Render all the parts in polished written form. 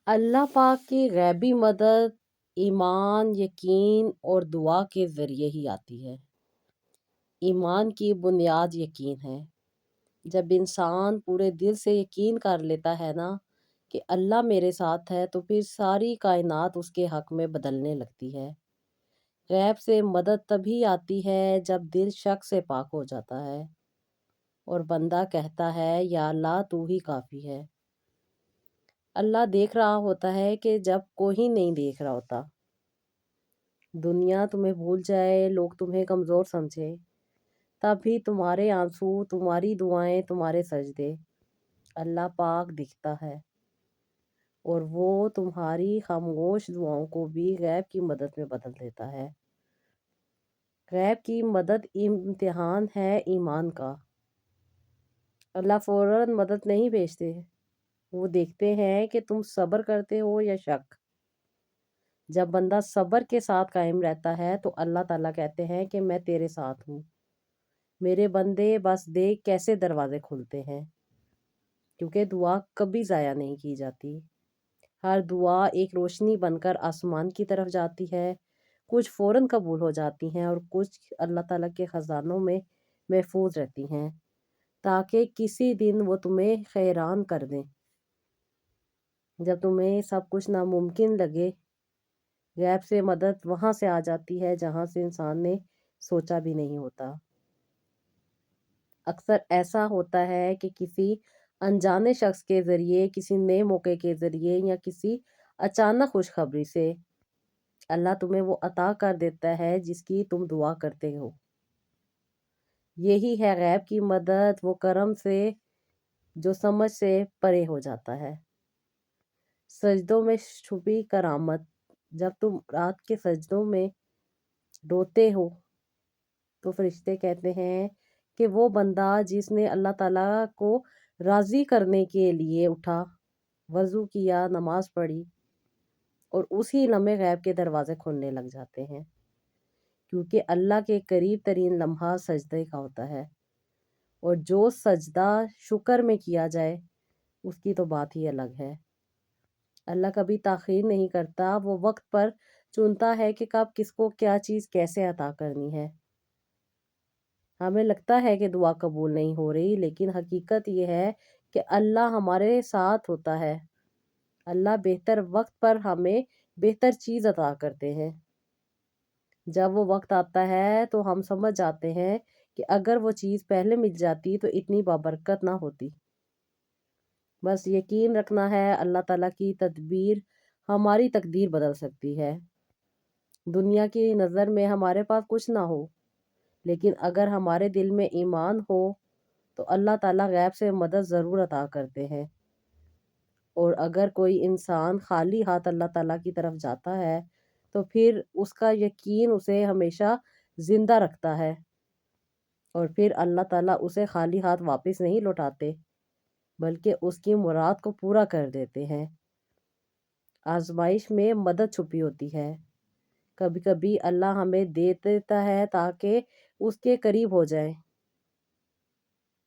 اللہ पाक की गैबी मदद ईमान, यकीन और दुआ के ज़रिए ही आती है। ईमान की बुनियाद यकीन है। जब इंसान पूरे दिल से यकीन कर लेता है ना कि अल्लाह मेरे साथ है, तो फिर सारी कायनात उसके हक में बदलने लगती है। गैब से मदद तभी आती है जब दिल शक से पाक हो जाता है और बंदा कहता है, या अल्लाह तू ही काफ़ी है। अल्लाह देख रहा होता है कि जब कोई नहीं देख रहा होता। दुनिया तुम्हें भूल जाए, लोग तुम्हें कमज़ोर समझे, तब भी तुम्हारे आंसू, तुम्हारी दुआएं, तुम्हारे सजदे अल्लाह पाक दिखता है और वो तुम्हारी खामोश दुआओं को भी गैब की मदद में बदल देता है। गैब की मदद इम्तिहान है ईमान का। अल्लाह फ़ौरन मदद नहीं भेजते, वो देखते हैं कि तुम सब्र करते हो या शक। जब बंदा सब्र के साथ कायम रहता है तो अल्लाह ताला कहते हैं कि मैं तेरे साथ हूँ। मेरे बंदे बस देख कैसे दरवाजे खुलते हैं, क्योंकि दुआ कभी ज़ाया नहीं की जाती। हर दुआ एक रोशनी बनकर आसमान की तरफ जाती है। कुछ फ़ौरन कबूल हो जाती हैं और कुछ अल्लाह ताला के ख़जानों में महफूज रहती हैं, ताकि किसी दिन वो तुम्हें हैरान कर दें। जब तुम्हें सब कुछ नामुमकिन लगे, गैब से मदद वहाँ से आ जाती है जहाँ से इंसान ने सोचा भी नहीं होता। अक्सर ऐसा होता है कि किसी अनजाने शख्स के ज़रिए, किसी नए मौके के ज़रिए या किसी अचानक खुशखबरी से अल्लाह तुम्हें वो अता कर देता है जिसकी तुम दुआ करते हो। यही है गैब की मदद, वो करम से जो समझ से परे हो जाता है। सजदों में छुपी करामत। जब तुम रात के सजदों में रोते हो तो फरिश्ते कहते हैं कि वो बंदा जिसने अल्लाह ताला को राज़ी करने के लिए उठा, वज़ू किया, नमाज पढ़ी और उसी लम्हे गैब के दरवाज़े खुलने लग जाते हैं, क्योंकि अल्लाह के करीब तरीन लम्हा सजदे का होता है और जो सजदा शुक्र में किया जाए उसकी तो बात ही अलग है। अल्लाह कभी ताख़ीर नहीं करता, वो वक्त पर चुनता है कि कब किसको क्या चीज़ कैसे अता करनी है। हमें लगता है कि दुआ कबूल नहीं हो रही, लेकिन हकीकत ये है कि अल्लाह हमारे साथ होता है। अल्लाह बेहतर वक्त पर हमें बेहतर चीज़ अता करते हैं। जब वो वक्त आता है तो हम समझ जाते हैं कि अगर वो चीज़ पहले मिल जाती तो इतनी बाबरकत ना होती। बस यकीन रखना है, अल्लाह ताला की तदबीर हमारी तकदीर बदल सकती है। दुनिया की नज़र में हमारे पास कुछ ना हो, लेकिन अगर हमारे दिल में ईमान हो तो अल्लाह ताला गैब से मदद ज़रूर अता करते हैं। और अगर कोई इंसान खाली हाथ अल्लाह ताला की तरफ जाता है तो फिर उसका यकीन उसे हमेशा ज़िंदा रखता है और फिर अल्लाह ताला उसे खाली हाथ वापस नहीं लौटाते, बल्कि उसकी मुराद को पूरा कर देते हैं। आजमाइश में मदद छुपी होती है। कभी कभी अल्लाह हमें दे देता है ताकि उसके करीब हो जाए।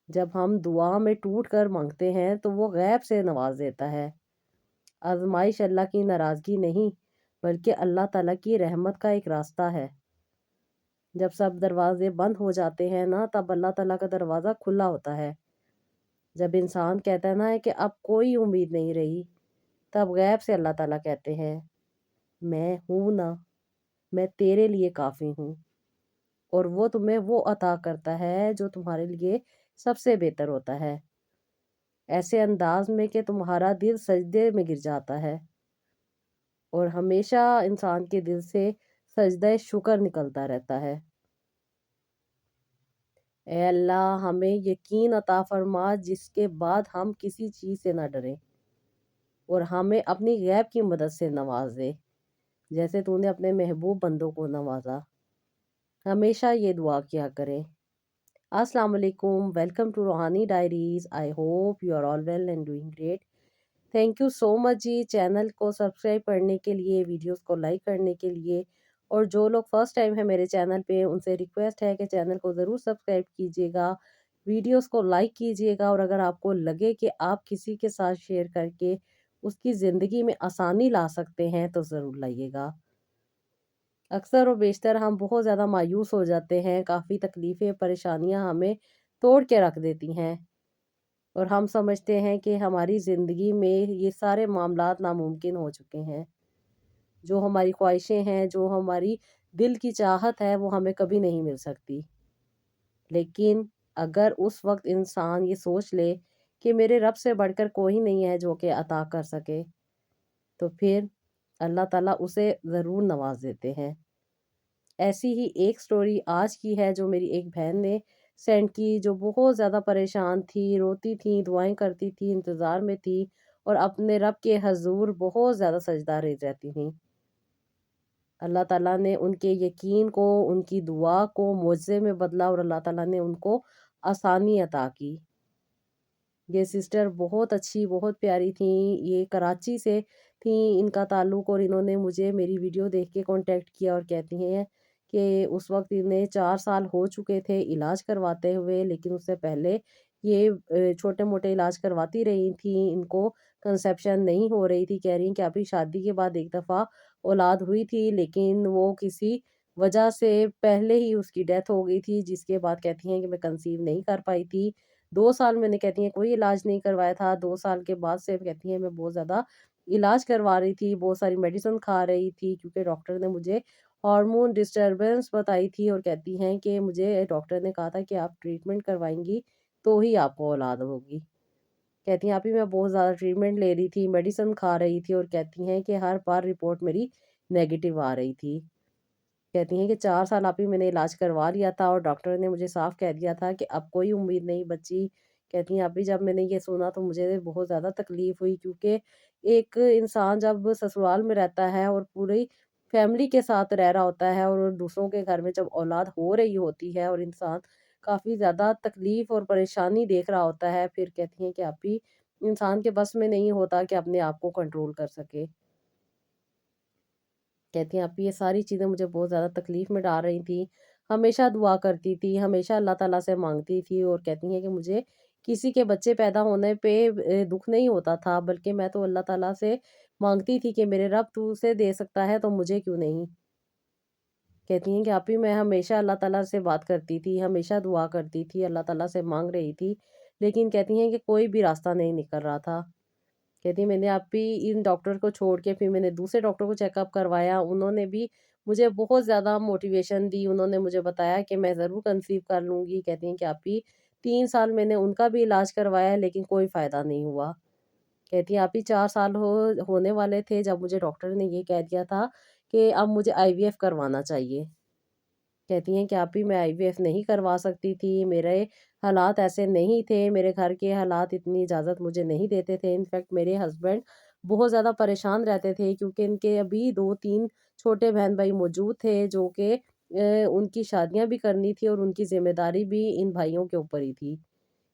जब हम दुआ में टूट कर मांगते हैं तो वो गैब से नवाज देता है। आजमाइश अल्लाह की नाराज़गी नहीं, बल्कि अल्लाह ताला की रहमत का एक रास्ता है। जब सब दरवाजे बंद हो जाते हैं ना, तब अल्लाह ताला का दरवाज़ा खुला होता है। जब इंसान कहता है ना कि अब कोई उम्मीद नहीं रही, तब गैब से अल्लाह ताला कहते हैं, मैं हूँ ना, मैं तेरे लिए काफ़ी हूँ। और वो तुम्हें वो अता करता है जो तुम्हारे लिए सबसे बेहतर होता है, ऐसे अंदाज में कि तुम्हारा दिल सजदे में गिर जाता है। और हमेशा इंसान के दिल से सजदा शुक्र निकलता रहता है। ए अल्लाह, हमें यकीन अता फरमा जिसके बाद हम किसी चीज़ से ना डरें और हमें अपनी गैब की मदद से नवाज दे, जैसे तूने अपने महबूब बंदों को नवाजा। हमेशा ये दुआ किया करें। अस्सलाम वालेकुम, welcome to Roohani diaries. I hope you are all well and doing great. Thank you so much जी, चैनल को सब्सक्राइब करने के लिए, वीडियोस को लाइक करने के लिए। और जो लोग फर्स्ट टाइम है मेरे चैनल पे, उनसे रिक्वेस्ट है कि चैनल को ज़रूर सब्सक्राइब कीजिएगा, वीडियोस को लाइक कीजिएगा और अगर आपको लगे कि आप किसी के साथ शेयर करके اس کی زندگی میں آسانی لا سکتے ہیں تو ضرور لائیے گا۔ اکثر و بیشتر ہم بہت زیادہ مایوس ہو جاتے ہیں، کافی تکلیفیں پریشانیاں ہمیں توڑ کے رکھ دیتی ہیں، اور ہم سمجھتے ہیں کہ ہماری زندگی میں یہ سارے معاملات ناممکن ہو چکے ہیں، جو ہماری خواہشیں ہیں، جو ہماری دل کی چاہت ہے، وہ ہمیں کبھی نہیں مل سکتی۔ لیکن اگر اس وقت انسان یہ سوچ لے کہ میرے رب سے بڑھ کر کوئی نہیں ہے جو کہ عطا کر سکے، تو پھر اللہ تعالیٰ اسے ضرور نواز دیتے ہیں۔ ایسی ہی ایک سٹوری آج کی ہے جو میری ایک بہن نے سینڈ کی، جو بہت زیادہ پریشان تھی، روتی تھی، دعائیں کرتی تھی، انتظار میں تھی، اور اپنے رب کے حضور بہت زیادہ سجدہ ریز رہتی تھیں۔ اللہ تعالیٰ نے ان کے یقین کو، ان کی دعا کو معجزے میں بدلا، اور اللہ تعالیٰ نے ان کو آسانی عطا کی۔ یہ سسٹر بہت اچھی، بہت پیاری تھیں، یہ کراچی سے تھیں ان کا تعلق، اور انہوں نے مجھے میری ویڈیو دیکھ کے کانٹیکٹ کیا اور کہتی ہیں کہ اس وقت انہیں 4 سال ہو چکے تھے علاج کرواتے ہوئے، لیکن اس سے پہلے یہ چھوٹے موٹے علاج کرواتی رہی تھیں، ان کو کنسیپشن نہیں ہو رہی تھی۔ کہہ رہی ہیں کہ ابھی شادی کے بعد ایک دفعہ اولاد ہوئی تھی، لیکن وہ کسی وجہ سے پہلے ہی اس کی ڈیتھ ہو گئی تھی، جس کے بعد کہتی ہیں کہ میں کنسیو نہیں کر پائی تھی۔ 2 سال میں نے کہتی ہیں کوئی علاج نہیں کروایا تھا، 2 سال کے بعد سے کہتی ہیں میں بہت زیادہ علاج کروا رہی تھی، بہت ساری میڈیسن کھا رہی تھی، کیونکہ ڈاکٹر نے مجھے ہارمون ڈسٹربنس بتائی تھی، اور کہتی ہیں کہ مجھے ڈاکٹر نے کہا تھا کہ آپ ٹریٹمنٹ کروائیں گی تو ہی آپ کو اولاد ہوگی۔ کہتی ہیں آپی میں بہت زیادہ ٹریٹمنٹ لے رہی تھی، میڈیسن کھا رہی تھی، اور کہتی ہیں کہ ہر بار رپورٹ میری نیگیٹو آ رہی تھی۔ کہتی ہیں کہ 4 سال آپی میں نے علاج کروا لیا تھا، اور ڈاکٹر نے مجھے صاف کہہ دیا تھا کہ اب کوئی امید نہیں بچی۔ کہتی ہیں آپی جب میں نے یہ سنا تو مجھے بہت زیادہ تکلیف ہوئی، کیونکہ ایک انسان جب سسرال میں رہتا ہے اور پوری فیملی کے ساتھ رہ رہا ہوتا ہے، اور دوسروں کے گھر میں جب اولاد ہو رہی ہوتی ہے اور انسان کافی زیادہ تکلیف اور پریشانی دیکھ رہا ہوتا ہے، پھر کہتی ہیں کہ آپی انسان کے بس میں نہیں ہوتا کہ اپنے آپ کو کنٹرول کر سکے۔ کہتی ہیں آپی یہ ساری چیزیں مجھے بہت زیادہ تکلیف میں ڈال رہی تھی، ہمیشہ دعا کرتی تھی، ہمیشہ اللہ تعالیٰ سے مانگتی تھی، اور کہتی ہیں کہ مجھے کسی کے بچے پیدا ہونے پہ دکھ نہیں ہوتا تھا، بلکہ میں تو اللہ تعالیٰ سے مانگتی تھی کہ میرے رب تو اسے دے سکتا ہے تو مجھے کیوں نہیں۔ کہتی ہیں کہ آپی میں ہمیشہ اللہ تعالیٰ سے بات کرتی تھی، ہمیشہ دعا کرتی تھی، اللہ تعالیٰ سے مانگ رہی تھی، لیکن کہتی ہیں کہ کوئی بھی راستہ نہیں نکل رہا تھا۔ کہتی میں نے آپی ان ڈاکٹر کو چھوڑ کے پھر میں نے دوسرے ڈاکٹر کو چیک اپ کروایا، انہوں نے بھی مجھے بہت زیادہ موٹیویشن دی، انہوں نے مجھے بتایا کہ میں ضرور کنسیو کر لوں گی۔ کہتی ہیں کہ آپی 3 سال میں نے ان کا بھی علاج کروایا، لیکن کوئی فائدہ نہیں ہوا۔ کہتی ہیں آپی 4 سال ہونے والے تھے جب مجھے ڈاکٹر نے یہ کہہ دیا تھا کہ اب مجھے آئی وی ایف کروانا چاہیے۔ کہتی ہیں کہ آپی میں آئی وی ایف نہیں کروا سکتی تھی، میرے حالات ایسے نہیں تھے، میرے گھر کے حالات اتنی اجازت مجھے نہیں دیتے تھے، انفیکٹ میرے ہسبینڈ بہت زیادہ پریشان رہتے تھے، کیونکہ ان کے ابھی 2-3 چھوٹے بہن بھائی موجود تھے، جو کہ ان کی شادیاں بھی کرنی تھی، اور ان کی ذمہ داری بھی ان بھائیوں کے اوپر ہی تھی۔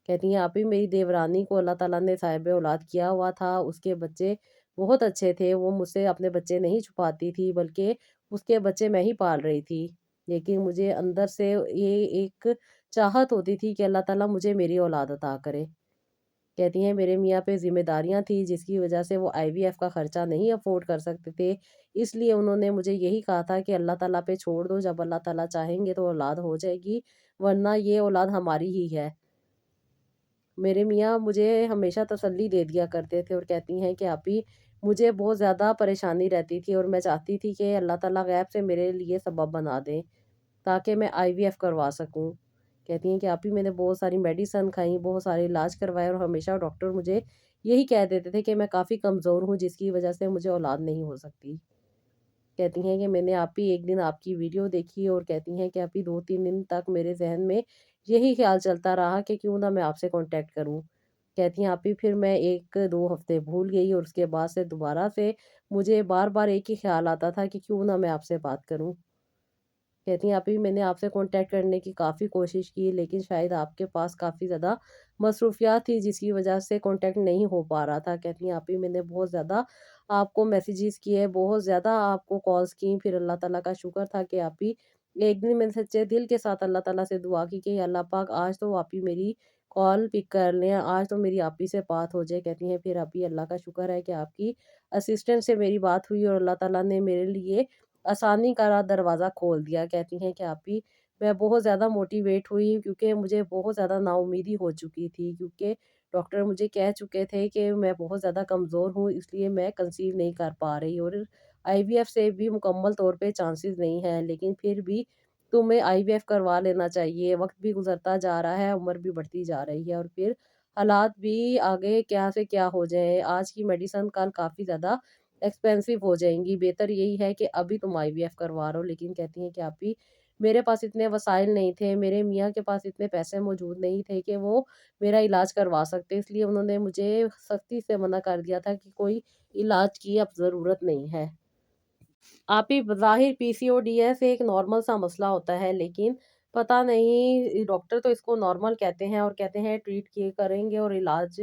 کہتی ہیں آپی میری دیورانی کو اللہ تعالیٰ نے صاحب اولاد کیا ہوا تھا، اس کے بچے بہت اچھے تھے، وہ مجھ سے اپنے بچے نہیں چھپاتی تھی، بلکہ اس کے بچے میں ہی پال رہی تھی، لیکن مجھے اندر سے یہ ایک چاہت ہوتی تھی کہ اللہ تعالیٰ مجھے میری اولاد عطا کرے۔ کہتی ہیں میرے میاں پہ ذمہ داریاں تھیں، جس کی وجہ سے وہ آئی وی ایف کا خرچہ نہیں افورڈ کر سکتے تھے، اس لیے انہوں نے مجھے یہی کہا تھا کہ اللہ تعالیٰ پہ چھوڑ دو، جب اللہ تعالیٰ چاہیں گے تو اولاد ہو جائے گی، ورنہ یہ اولاد ہماری ہی ہے۔ میرے میاں مجھے ہمیشہ تسلی دے دیا کرتے تھے، اور کہتی ہیں کہ آپی مجھے بہت زیادہ پریشانی رہتی تھی، اور میں چاہتی تھی کہ اللہ تعالیٰ غیب سے میرے لیے سبب بنا دیں تاکہ میں آئی وی ایف کروا سکوں۔ کہتی ہیں کہ آپی میں نے بہت ساری میڈیسن کھائیں، بہت سارے علاج کروائے، اور ہمیشہ ڈاکٹر مجھے یہی کہہ دیتے تھے کہ میں کافی کمزور ہوں، جس کی وجہ سے مجھے اولاد نہیں ہو سکتی۔ کہتی ہیں کہ میں نے آپی ایک دن آپ کی ویڈیو دیکھی، اور کہتی ہیں کہ آپی 2-3 دن تک میرے ذہن میں یہی خیال چلتا رہا کہ کیوں نہ میں آپ سے کانٹیکٹ کروں۔ کہتی ہیں آپی پھر میں 1-2 ہفتے بھول گئی، اور اس کے بعد سے دوبارہ سے مجھے بار بار ایک ہی خیال آتا تھا کہ کیوں نہ میں آپ سے بات کروں۔ کہتی ہیں آپی میں نے آپ سے کانٹیکٹ کرنے کی کافی کوشش کی، لیکن شاید آپ کے پاس کافی زیادہ مصروفیات تھی، جس کی وجہ سے کانٹیکٹ نہیں ہو پا رہا تھا۔ کہتی ہیں آپی میں نے بہت زیادہ آپ کو میسیجز کیے، بہت زیادہ آپ کو کالز کی، پھر اللہ تعالیٰ کا شکر تھا کہ آپی ایک دن میں نے سچے دل کے ساتھ اللہ تعالیٰ سے دعا کی کہ اللہ پاک آج تو آپی میری कॉल पिक कर लें, आज तो मेरी आपी से बात हो जाए। कहती हैं फिर आपी अल्लाह का शुक्र है कि आपकी असिस्टेंट से मेरी बात हुई और अल्लाह ताला ने मेरे लिए आसानी का दरवाज़ा खोल दिया। कहती हैं कि आपी मैं बहुत ज़्यादा मोटिवेट हुई क्योंकि मुझे बहुत ज़्यादा नाउम्मीदी हो चुकी थी, क्योंकि डॉक्टर मुझे कह चुके थे कि मैं बहुत ज़्यादा कमज़ोर हूँ, इसलिए मैं कंसीव नहीं कर पा रही और आईवीएफ से भी मुकम्मल तौर पे चांसेस नहीं हैं, लेकिन फिर भी तुम्हें आईवीएफ करवा लेना चाहिए। वक़्त भी गुज़रता जा रहा है, उम्र भी बढ़ती जा रही है और फिर हालात भी आगे क्या से क्या हो जाए। आज की मेडिसिन कल काफ़ी ज़्यादा एक्सपेंसिव हो जाएँगी। बेहतर यही है कि अभी तुम आईवीएफ करवा लो। लेकिन कहती हैं कि आप ही मेरे पास इतने वसाइल नहीं थे, मेरे मियाँ के पास इतने पैसे मौजूद नहीं थे कि वो मेरा इलाज करवा सकते। इसलिए उन्होंने मुझे सख्ती से मना कर दिया था कि कोई इलाज की अब ज़रूरत नहीं है। आप ही ज़ाहिर पीसीओडीएस एक नॉर्मल सा मसला होता है, लेकिन पता नहीं डॉक्टर तो इसको नॉर्मल कहते हैं और कहते हैं ट्रीट किए करेंगे और इलाज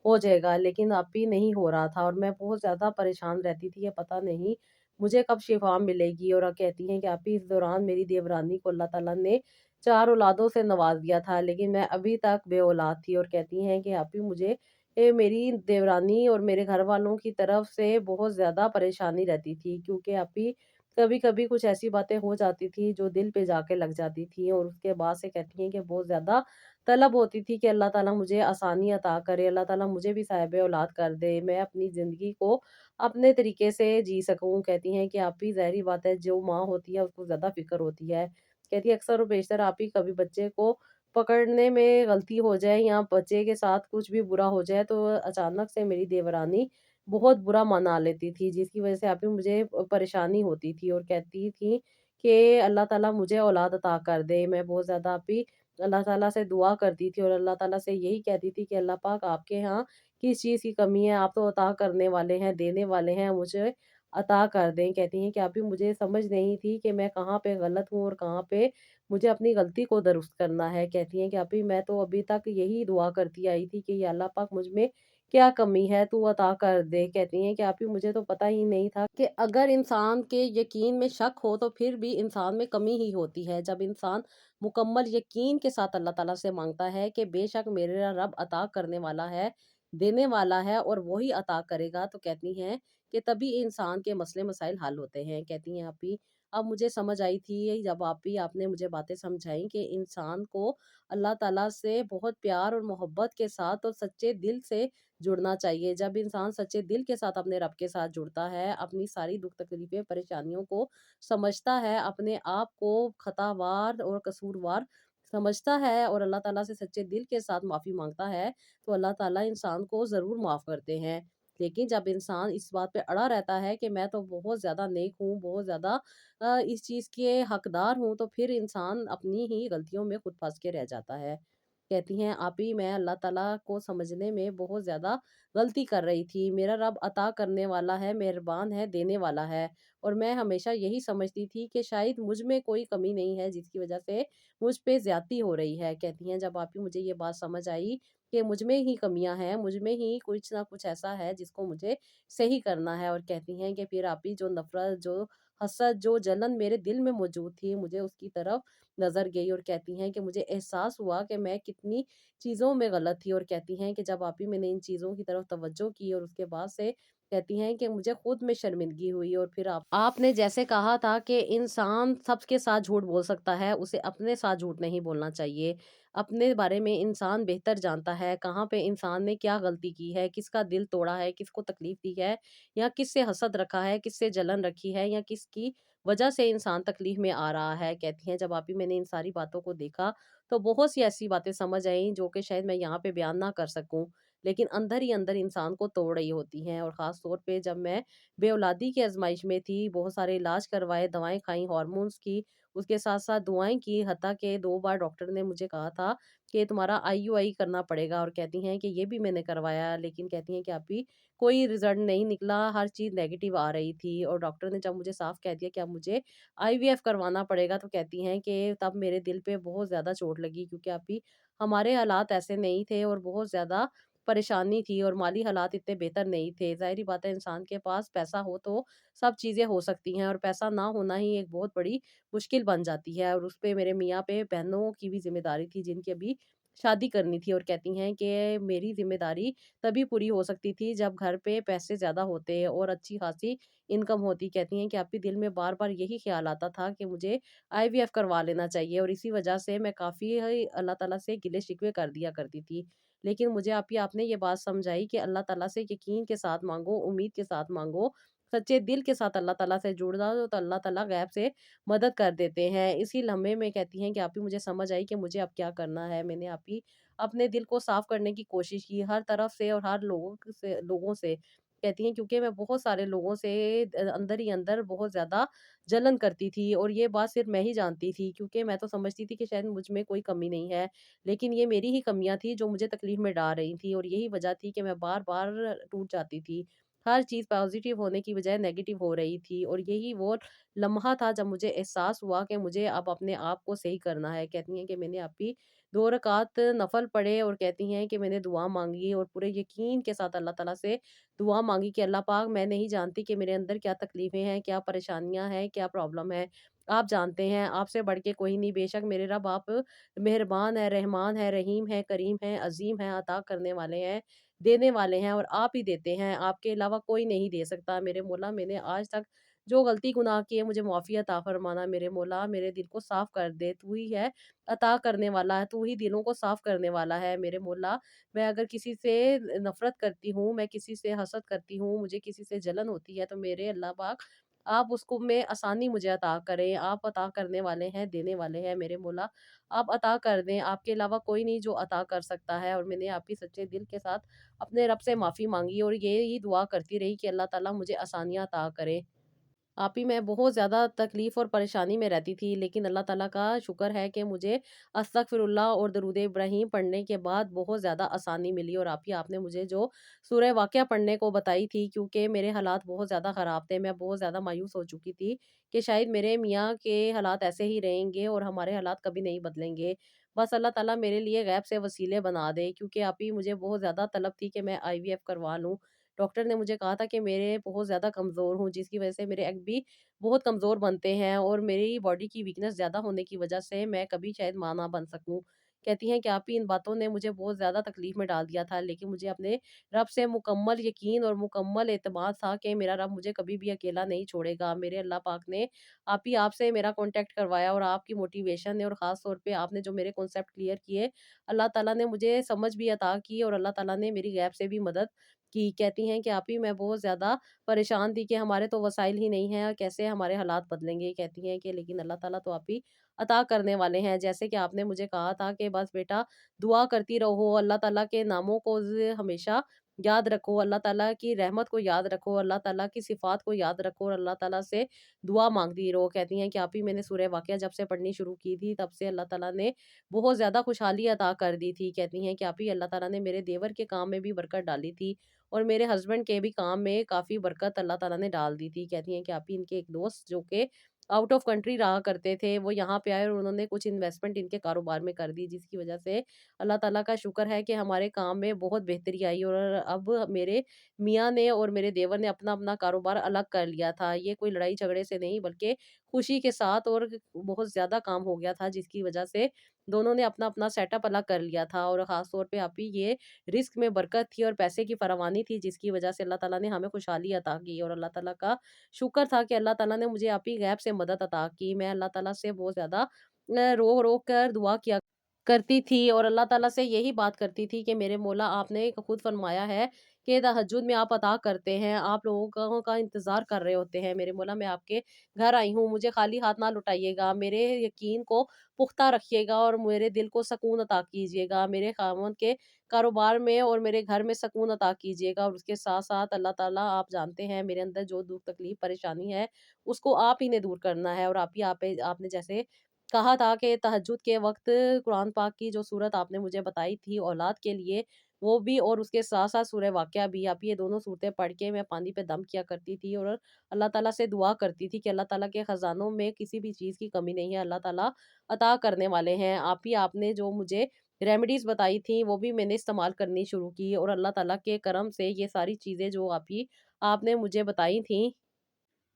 हो जाएगा, लेकिन आप ही नहीं हो रहा था और मैं बहुत ज़्यादा परेशान रहती थी कि पता नहीं मुझे कब शिफा मिलेगी। और कहती हैं कि आप ही इस दौरान मेरी देवरानी को अल्लाह ताला ने 4 औलादों से नवाज दिया था, लेकिन मैं अभी तक बे औलाद थी। और कहती हैं कि आप ही मुझे मेरी देवरानी और मेरे घर वालों की तरफ से बहुत ज़्यादा परेशानी रहती थी, क्योंकि अभी कभी-कभी कुछ ऐसी बातें हो जाती थी जो दिल पे जाके लग जाती थी और उसके बाद से कहती हैं कि बहुत ज़्यादा तलब होती थी कि अल्लाह ताला मुझे आसानी अता करे, अल्लाह ताला मुझे भी साहिब औलाद कर दे, मैं अपनी ज़िंदगी को अपने तरीके से जी सकूँ। कहती हैं कि आप ही ज़ाहिर-सी बात है जो माँ होती है उसको ज़्यादा फ़िक्र होती है। कहती है अक्सर और बेशतर आप ही कभी बच्चे को पकड़ने में गलती हो जाए या बच्चे के साथ कुछ भी बुरा हो जाए तो अचानक से मेरी देवरानी बहुत बुरा मना लेती थी, जिसकी वजह से आप ही मुझे परेशानी होती थी और कहती थी कि अल्लाह ताला मुझे औलाद अता कर दे। मैं बहुत ज़्यादा आप ही अल्लाह ताला से दुआ करती थी और अल्लाह ताला से यही कहती थी कि अल्लाह पाक आपके यहाँ किस चीज़ की कमी है, आप तो अता करने वाले हैं, देने वाले हैं, मुझे अता कर दें। कहती हैं कि आप ही मुझे समझ नहीं थी कि मैं कहाँ पे गलत हूँ और कहाँ पे मुझे अपनी गलती को दुरुस्त करना है। कहती हैं कि अभी मैं तो अभी तक यही दुआ करती आई थी कि या अल्लाह पाक मुझ में क्या कमी है तू अता कर दे। कहती हैं कि आप ही मुझे तो पता ही नहीं था कि अगर इंसान के यकीन में शक हो तो फिर भी इंसान में कमी ही होती है। जब इंसान मुकम्मल यकीन के साथ अल्लाह ताला से मांगता है कि बेशक मेरा रब अता करने वाला है, देने वाला है और वही अता करेगा, तो कहती हैं कि तभी इंसान के मसले मसाइल हल होते हैं। कहती हैं आप ही अब मुझे समझ आई थी जब आप ही आपने मुझे बातें समझाई कि इंसान को अल्लाह ताला से बहुत प्यार और मोहब्बत के साथ और सच्चे दिल से जुड़ना चाहिए। जब इंसान सच्चे दिल के साथ अपने रब के साथ जुड़ता है, अपनी सारी दुख तकलीफें परेशानियों को समझता है, अपने आप को खतावार और कसूरवार समझता है और अल्लाह ताला से सच्चे दिल के साथ माफ़ी मांगता है, तो अल्लाह ताला इंसान को ज़रूर माफ़ करते हैं। लेकिन जब इंसान इस बात पे अड़ा रहता है कि मैं तो बहुत ज़्यादा नेक हूँ, बहुत ज़्यादा इस चीज़ के हकदार हूँ, तो फिर इंसान अपनी ही गलतियों में खुद फँस के रह जाता है। कहती हैं, आप ही मैं अल्लाह ताला को समझने में बहुत ज़्यादा गलती कर रही थी। मेरा रब अता करने वाला है, मेहरबान है, देने वाला है और मैं हमेशा यही समझती थी कि शायद मुझ में कोई कमी नहीं है जिसकी वज़ह से मुझ पे ज़्यादती हो रही है। कहती हैं, जब आप ही मुझे ये बात समझ आई कि मुझ में ही कमियाँ हैं, मुझ में ही कुछ ना कुछ ऐसा है जिसको मुझे सही करना है। और कहती हैं कि फिर आप ही जो नफ़रत, जो हसद, जो जलन मेरे दिल में मौजूद थी, मुझे उसकी तरफ नज़र गई और कहती हैं कि मुझे एहसास हुआ कि मैं कितनी चीज़ों में गलत थी। और कहती हैं कि जब आप ही मैंने इन चीज़ों की तरफ तवज्जो की और उसके बाद से कहती हैं कि मुझे खुद में शर्मिंदगी हुई। और फिर आपने जैसे कहा था कि इंसान सबके साथ झूठ बोल सकता है, उसे अपने साथ झूठ नहीं बोलना चाहिए। अपने बारे में इंसान बेहतर जानता है, कहाँ पे इंसान ने क्या गलती की है, किसका दिल तोड़ा है, किसको तकलीफ दी है या किससे हसद रखा है, किससे जलन रखी है या किसकी वजह से इंसान तकलीफ में आ रहा है। कहती हैं, जब आप ही मैंने इन सारी बातों को देखा तो बहुत सी ऐसी बातें समझ आई जो कि शायद मैं यहाँ पे बयान ना कर सकूं, लेकिन अंदर ही अंदर इंसान को तोड़ रही होती हैं। और ख़ास तौर पे जब मैं बेऔलादी की आजमाइश में थी, बहुत सारे इलाज करवाए, दवाएं खाई, हार्मोन्स की, उसके साथ साथ दुआएं की, हत्ता के 2 बार डॉक्टर ने मुझे कहा था कि तुम्हारा आईयूआई करना पड़ेगा। और कहती हैं कि ये भी मैंने करवाया, लेकिन कहती हैं कि अभी कोई रिजल्ट नहीं निकला, हर चीज़ नेगेटिव आ रही थी। और डॉक्टर ने जब मुझे साफ कह दिया कि अब मुझे आईवीएफ करवाना पड़ेगा, तो कहती हैं कि तब मेरे दिल पे बहुत ज़्यादा चोट लगी, क्योंकि अभी हमारे हालात ऐसे नहीं थे और बहुत ज़्यादा परेशानी थी और माली हालात इतने बेहतर नहीं थे। ज़ाहिर-सी बात है, इंसान के पास पैसा हो तो सब चीज़ें हो सकती हैं और पैसा ना होना ही एक बहुत बड़ी मुश्किल बन जाती है। और उस पे मेरे मियाँ पे बहनों की भी ज़िम्मेदारी थी जिनकी अभी शादी करनी थी और कहती हैं कि मेरी ज़िम्मेदारी तभी पूरी हो सकती थी जब घर पे पैसे ज़्यादा होते और अच्छी खासी इनकम होती। कहती हैं कि आपके दिल में बार-बार यही ख़्याल आता था कि मुझे आईवीएफ करवा लेना चाहिए और इसी वजह से मैं काफ़ी अल्लाह ताला से गिले-शिकवे कर दिया करती थी। लेकिन मुझे आपने ये बात समझाई कि अल्लाह ताला से यकीन के साथ माँगो, उम्मीद के साथ माँगो, सच्चे दिल के साथ अल्लाह ताला से जुड़ जाओ तो अल्लाह ताला गैब से मदद कर देते हैं। इसी लम्हे में कहती हैं कि आप ही मुझे समझ आई कि मुझे अब क्या करना है। मैंने आप ही अपने दिल को साफ करने की कोशिश की हर तरफ से और हर लोगों से। कहती हैं क्योंकि मैं बहुत सारे लोगों से अंदर ही अंदर बहुत ज़्यादा जलन करती थी और ये बात सिर्फ़ मैं ही जानती थी क्योंकि मैं तो समझती थी कि शायद मुझ में कोई कमी नहीं है। लेकिन ये मेरी ही कमियाँ थी जो मुझे तकलीफ़ में डाल रही थी और यही वजह थी कि मैं बार-बार टूट जाती थी। हर चीज़ पॉज़िटिव होने की बजाय नेगेटिव हो रही थी और यही वो लम्हा था जब मुझे एहसास हुआ कि मुझे अब अपने आप को सही करना है। कहती हैं कि मैंने अभी 2 रकात नफ़ल पढ़े और कहती हैं कि मैंने दुआ माँगी और पूरे यकीन के साथ अल्लाह ताला से दुआ माँगी कि अल्लाह पाक मैं नहीं जानती कि मेरे अंदर क्या तकलीफ़ें हैं, क्या परेशानियाँ हैं, क्या प्रॉब्लम है। आप जानते हैं, आपसे बढ़ के कोई नहीं, बेशक मेरे रब आप मेहरबान हैं, रहमान हैं, रहीम हैं, करीम हैं, अज़ीम हैं, अता करने वाले हैं, देने वाले हैं और आप ही देते हैं, आपके अलावा कोई नहीं दे सकता। मेरे मौला मैंने आज तक जो गलती गुनाह की है मुझे माफ़ी अता फ़रमाना मेरे मौला, मेरे दिल को साफ़ कर दे, तू ही है अता करने वाला है, तू ही दिलों को साफ़ करने वाला है मेरे मौला। मैं अगर किसी से नफ़रत करती हूँ, मैं किसी से हसद करती हूँ, मुझे किसी से जलन होती है तो मेरे अल्लाह पाक आप उसको में आसानी मुझे अता करें, आप अता करने वाले हैं, देने वाले हैं मेरे मौला। आप अता कर दें, आपके अलावा कोई नहीं जो अता कर सकता है और मैंने आपकी सच्चे दिल के साथ अपने रब से माफ़ी माँगी और ये ही दुआ करती रही कि अल्लाह ताला मुझे आसानियाँ अता करे। आप ही मैं बहुत ज़्यादा तकलीफ़ और परेशानी में रहती थी, लेकिन अल्लाह ताला का शुक्र है कि मुझे अस्तगफिरुल्लाह और दरूद इब्राहीम पढ़ने के बाद बहुत ज़्यादा आसानी मिली और आप ही आपने मुझे जो सूरह वाक़िया पढ़ने को बताई थी क्योंकि मेरे हालात बहुत ज़्यादा ख़राब थे, मैं बहुत ज़्यादा मायूस हो चुकी थी कि शायद मेरे मियाँ के हालात ऐसे ही रहेंगे और हमारे हालात कभी नहीं बदलेंगे। बस अल्लाह ताला मेरे लिए गैब से वसीले बना दे क्योंकि आप ही मुझे बहुत ज़्यादा तलब थी कि मैं आईवीएफ करवा लूँ। डॉक्टर ने मुझे कहा था कि मेरे बहुत ज़्यादा कमज़ोर हूँ जिसकी वज़ह से मेरे एग भी बहुत कमज़ोर बनते हैं और मेरी बॉडी की वीकनेस ज़्यादा होने की वज़ह से मैं कभी शायद माँ ना बन सकूँ। कहती हैं कि आप ही इन बातों ने मुझे बहुत ज़्यादा तकलीफ़ में डाल दिया था, लेकिन मुझे अपने रब से मुकम्मल यकीन और मुकम्मल एतमाद था कि मेरा रब मुझे कभी भी अकेला नहीं छोड़ेगा। मेरे अल्लाह पाक ने आप ही आपसे मेरा कॉन्टैक्ट करवाया और आपकी मोटिवेशन ने और ख़ास तौर पे आपने जो मेरे कॉन्सेप्ट क्लियर किए, अल्लाह ताला ने मुझे समझ भी अता की और अल्लाह ताला ने मेरी गैब से भी मदद की। कहती हैं कि आप ही मैं बहुत ज़्यादा परेशान थी कि हमारे तो वसाइल ही नहीं हैं, कैसे हमारे हालात बदलेंगे। कहती हैं कि लेकिन अल्लाह ताला तो आप ही अता करने वाले हैं। जैसे कि आपने मुझे कहा था कि बस बेटा दुआ करती रहो, अल्लाह ताला के नामों को हमेशा याद रखो, अल्लाह ताला की रहमत को याद रखो, अल्लाह ताला की सिफ़ात को याद रखो और अल्लाह ताला से दुआ माँगती रहो। कहती हैं कि आप ही मैंने सूरह वाक़िया जब से पढ़नी शुरू की थी, तब से अल्लाह ताला ने बहुत ज़्यादा खुशहाली अता कर दी थी। कहती हैं कि आप ही अल्लाह ताला ने मेरे देवर के काम में भी बरकत डाली थी और मेरे हस्बैंड के भी काम में काफ़ी बरकत अल्लाह ताला ने डाल दी थी। कहती हैं कि आप ही इनके एक दोस्त जो कि आउट ऑफ कंट्री रहा करते थे, वो यहाँ पे आए और उन्होंने कुछ इन्वेस्टमेंट इनके कारोबार में कर दी, जिसकी वज़ह से अल्लाह ताला का शुक्र है कि हमारे काम में बहुत बेहतरी आई और अब मेरे मियाँ ने और मेरे देवर ने अपना-अपना कारोबार अलग कर लिया था। ये कोई लड़ाई झगड़े से नहीं बल्कि खुशी के साथ और बहुत ज़्यादा काम हो गया था, जिसकी वज़ह से दोनों ने अपना-अपना सेटअप अलग कर लिया था और ख़ास तौर पे आप ही ये रिस्क में बरकत थी और पैसे की फरावानी थी जिसकी वजह से अल्लाह ताला ने हमें खुशहाली अता की और अल्लाह ताला का शुक्र था कि अल्लाह ताला ने मुझे आप ही गैब से मदद अता की। मैं अल्लाह ताला से बहुत ज़्यादा रो-रो कर दुआ किया करती थी और अल्लाह ताला से यही बात करती थी कि मेरे मौला आपने खुद फरमाया है कि तहज्जुद में आप अता करते हैं, आप लोगों का इंतज़ार कर रहे होते हैं। मेरे मौला मैं आपके घर आई हूँ, मुझे खाली हाथ ना लौटाइएगा, मेरे यकीन को पुख्ता रखिएगा और मेरे दिल को सुकून अता कीजिएगा। मेरे ख़ावंद के कारोबार में और मेरे घर में सुकून अता कीजिएगा और उसके साथ-साथ अल्लाह ताला आप जानते हैं मेरे अंदर जो दुःख तकलीफ़ परेशानी है, उसको आप ही ने दूर करना है और आप ही आपने जैसे कहा था कि तहज्जुद के वक़्त कुरान पाक की जो सूरत आपने मुझे बताई थी औलाद के लिए, वो भी और उसके साथ-साथ सूरह वाक़िया भी, आप ये दोनों सूरतें पढ़ के मैं पानी पे दम किया करती थी और अल्लाह ताला से दुआ करती थी कि अल्लाह ताला के ख़ज़ानों में किसी भी चीज़ की कमी नहीं है, अल्लाह ताला अता करने वाले हैं। आप ही आपने जो मुझे रेमेडीज़ बताई थी, वो भी मैंने इस्तेमाल करनी शुरू की और अल्लाह ताला के करम से ये सारी चीज़ें जो आप ही आपने मुझे बताई थी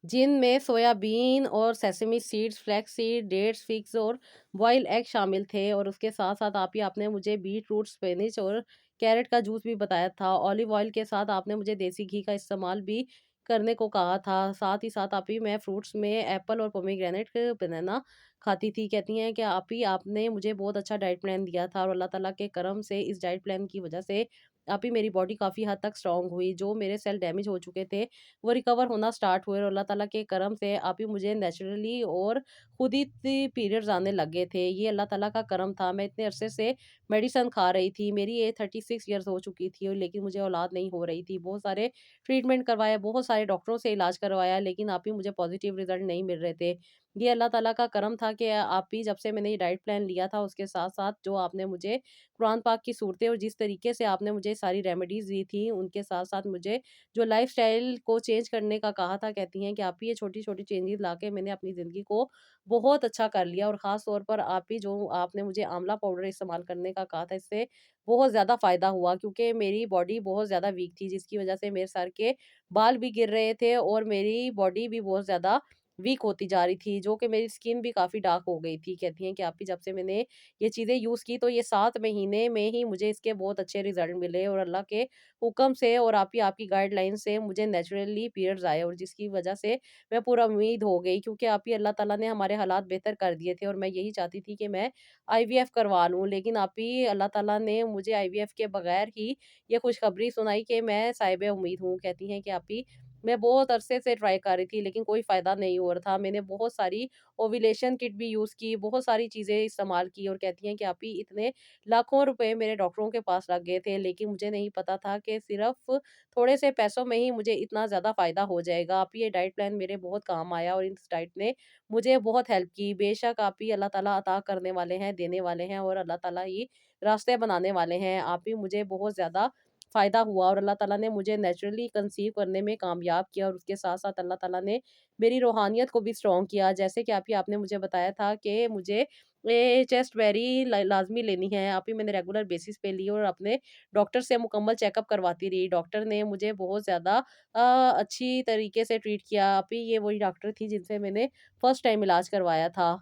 जिनमें सोयाबीन और sesame seeds, flax seed, dates, figs और बॉइल्ड एग शामिल थे। और उसके साथ-साथ आप ही आपने मुझे बीट रूट, स्पिनच और कैरेट का जूस भी बताया था। ऑलिव ऑयल के साथ आपने मुझे देसी घी का इस्तेमाल भी करने को कहा था। साथ ही साथ आप ही मैं फ्रूट्स में एप्पल और पोमेग्रेनेट, बनाना खाती थी। कहती हैं कि आप ही आपने मुझे बहुत अच्छा डाइट प्लान दिया था और अल्लाह ताला के करम से इस डाइट प्लान की वजह से आप ही मेरी बॉडी काफ़ी हद तक स्ट्रॉन्ग हुई। जो मेरे सेल डैमेज हो चुके थे वो रिकवर होना स्टार्ट हुए और अल्लाह ताला के करम से आप ही मुझे नेचुरली और खुद ही पीरियड्स आने लगे थे। ये अल्लाह ताला का करम था। मैं इतने अरसे से मेडिसिन खा रही थी। मेरी एज 36 ईयर्स हो चुकी थी और लेकिन मुझे औलाद नहीं हो रही थी। बहुत सारे ट्रीटमेंट करवाया, बहुत सारे डॉक्टरों से इलाज करवाया, लेकिन आप ही मुझे पॉजिटिव रिजल्ट नहीं मिल रहे थे। ये अल्लाह ताला का करम था कि आप ही जब से मैंने ये डाइट प्लान लिया था उसके साथ-साथ जो आपने मुझे कुरान पाक की सूरतें और जिस तरीके से आपने मुझे सारी रेमेडीज़ दी थी, उनके साथ-साथ मुझे जो लाइफ़स्टाइल को चेंज करने का कहा था, कहती हैं कि आप ही ये छोटी-छोटी चेंजेज़ लाके मैंने अपनी ज़िंदगी को बहुत अच्छा कर लिया। और ख़ास तौर पर आप ही जो आपने मुझे आंवला पाउडर इस्तेमाल करने का कहा था, इससे बहुत ज़्यादा फ़ायदा हुआ क्योंकि मेरी बॉडी बहुत ज़्यादा वीक थी, जिसकी वज़ह से मेरे सर के बाल भी गिर रहे थे और मेरी बॉडी भी बहुत ज़्यादा वीक होती जा रही थी, जो कि मेरी स्किन भी काफ़ी डार्क हो गई थी। कहती हैं कि आप ही जब से मैंने ये चीज़ें यूज़ की तो ये 7 महीने में ही मुझे इसके बहुत अच्छे रिज़ल्ट मिले और अल्लाह के हुक्म से और आप ही आपकी गाइडलाइन से मुझे नेचुरली पीरियड्स आए और जिसकी वजह से मैं पूरा उम्मीद हो गई क्योंकि आप ही अल्लाह ताला ने हमारे हालात बेहतर कर दिए थे और मैं यही चाहती थी कि मैं आईवीएफ करवा लूँ। लेकिन आप ही अल्लाह ताला ने मुझे आईवीएफ के बगैर ही ये खुशखबरी सुनाई कि मैं साहिबे उम्मीद हूँ। कहती हैं कि आप ही मैं बहुत अरसे से ट्राई कर रही थी लेकिन कोई फ़ायदा नहीं हो रहा था। मैंने बहुत सारी ओव्यूलेशन किट भी यूज़ की, बहुत सारी चीज़ें इस्तेमाल की और कहती हैं कि आप ही इतने लाखों रुपए मेरे डॉक्टरों के पास लग गए थे, लेकिन मुझे नहीं पता था कि सिर्फ़ थोड़े से पैसों में ही मुझे इतना ज़्यादा फ़ायदा हो जाएगा। आप ये डाइट प्लान मेरे बहुत काम आया और इस डाइट ने मुझे बहुत हेल्प की। बेशक आप ही अल्लाह ताला अता करने वाले हैं, देने वाले हैं और अल्लाह ताला ही रास्ते बनाने वाले हैं। आप ही मुझे बहुत ज़्यादा फ़ायदा हुआ और अल्लाह ताला ने मुझे नेचुरली कंसीव करने में कामयाब किया और उसके साथ-साथ अल्लाह ताला ने मेरी रूहानियत को भी स्ट्रॉन्ग किया। जैसे कि आप ही आपने मुझे बताया था कि मुझे ये चेस्ट बेरी लाज़मी लेनी है। आप ही मैंने रेगुलर बेसिस पे ली और अपने डॉक्टर से मुकम्मल चेकअप करवाती रही। डॉक्टर ने मुझे बहुत ज़्यादा अच्छी तरीके से ट्रीट किया। आप ही ये वही डॉक्टर थी जिनसे मैंने फर्स्ट टाइम इलाज करवाया था।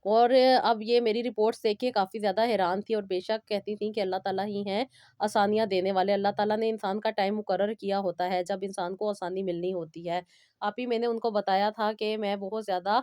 और अब ये मेरी रिपोर्ट्स देख के काफ़ी ज़्यादा हैरान थी और बेशक कहती थी कि अल्लाह ताला ही हैं आसानियाँ देने वाले। अल्लाह ताला ने इंसान का टाइम मुकर्रर किया होता है जब इंसान को आसानी मिलनी होती है। आप ही मैंने उनको बताया था कि मैं बहुत ज़्यादा